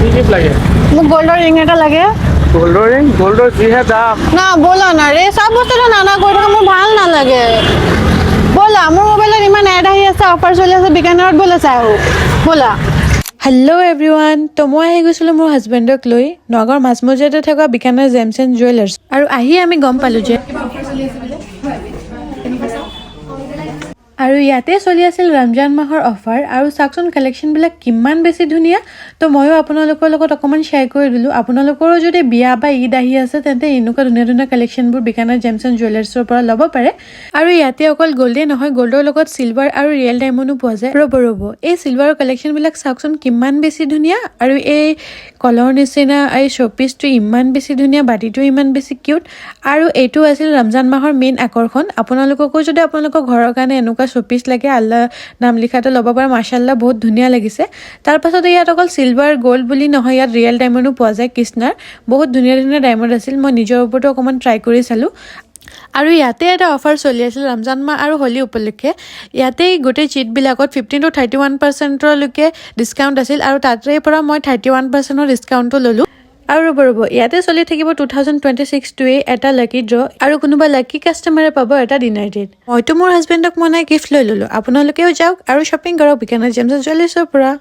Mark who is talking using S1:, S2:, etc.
S1: কি লাগে
S2: মোক গোল্ডৰ ৰিং এটা লাগে
S1: গোল্ডৰ ৰিং গোল্ডৰ যিহে দাম
S2: না ব'লা না ৰে চব বস্তুটো নানা কৰি থকা মোৰ ভাল নালাগে ব'লা মোৰ মোবাইলত ইমান এড আহি আছে অফাৰ চলি আছে বিকানেৰত ব'লা চাই আহোঁ ব'লা
S3: হেল্ল' এভৰিৱান তো মই আহি গৈছিলোঁ মোৰ হাজবেণ্ডক লৈ নগাঁৱৰ মাজমজিয়াতে থকা বিকানেৰ জেমছ এণ্ড জুৱেলাৰ্ছ আৰু আহি আমি গম পালোঁ যে আৰু ইয়াতে চলি আছিল ৰমজান মাহৰ অফাৰ আৰু চাওকচোন কালেকশ্যনবিলাক কিমান বেছি ধুনীয়া তো ময়ো আপোনালোকৰ লগত অকণমান শ্বেয়াৰ কৰি দিলোঁ আপোনালোকৰো যদি বিয়া বা ঈদ আহি আছে তেন্তে এনেকুৱা ধুনীয়া ধুনীয়া কালেকশ্যনবোৰ বিকানেৰ জেমছ এণ্ড জুৱেলাৰ্ছৰ পৰা ল'ব পাৰে আৰু ইয়াতে অকল গ'ল্ডেই নহয় গ'ল্ডৰ লগত চিলভাৰ আৰু ৰিয়েল ডায়মণ্ডো পোৱা যায় ৰ'ব এই চিলভাৰৰ কালেকশ্যনবিলাক চাওকচোন কিমান বেছি ধুনীয়া আৰু এই কলৰ নিচিনা এই শ্ব'পিচটো ইমান বেছি ধুনীয়া বাতিটো ইমান বেছি কিউট আৰু এইটো আছিল ৰমজান মাহৰ মেইন আকৰ্ষণ আপোনালোককো যদি আপোনালোকৰ ঘৰৰ কাৰণে এনেকুৱা শ্ব'পিচ লাগে আল্লাহ নাম লিখাটো ল'ব পাৰে মাশাল্লাহ বহুত ধুনীয়া লাগিছে তাৰ পাছতে ইয়াত অকল চিলভাৰ গ'ল্ড বুলি নহয় ইয়াত ৰিয়েল ডায়মণ্ডো পোৱা যায় কৃষ্ণাৰ বহুত ধুনীয়া ধুনীয়া ডায়মণ্ড আছিল মই নিজৰ ওপৰতো অকণমান ট্ৰাই কৰি চালোঁ আৰু ইয়াতে এটা অফাৰ চলি আছিল ৰমজান মাহ আৰু হোলী উপলক্ষে ইয়াতে গোটেই চিটবিলাকত 15 to 31%লৈকে ডিছকাউণ্ট আছিল আৰু তাৰে পৰা মই 31%ৰ ডিছকাউণ্টটো ল'লোঁ আৰু ৰ'ব ইয়াতে চলি থাকিব 2026টোৱে এটা লাকি ড্ৰ আৰু কোনোবা লাকি কাষ্টমাৰে পাব এটা ডিনাৰ ডেট মইতো মোৰ হাজবেণ্ডক মনাই গিফ্ট লৈ ল'লোঁ আপোনালোকেও যাওক আৰু শ্বপিং কৰক বিকানেৰ জেমছ এণ্ড জুৱেলাৰ্ছৰ পৰা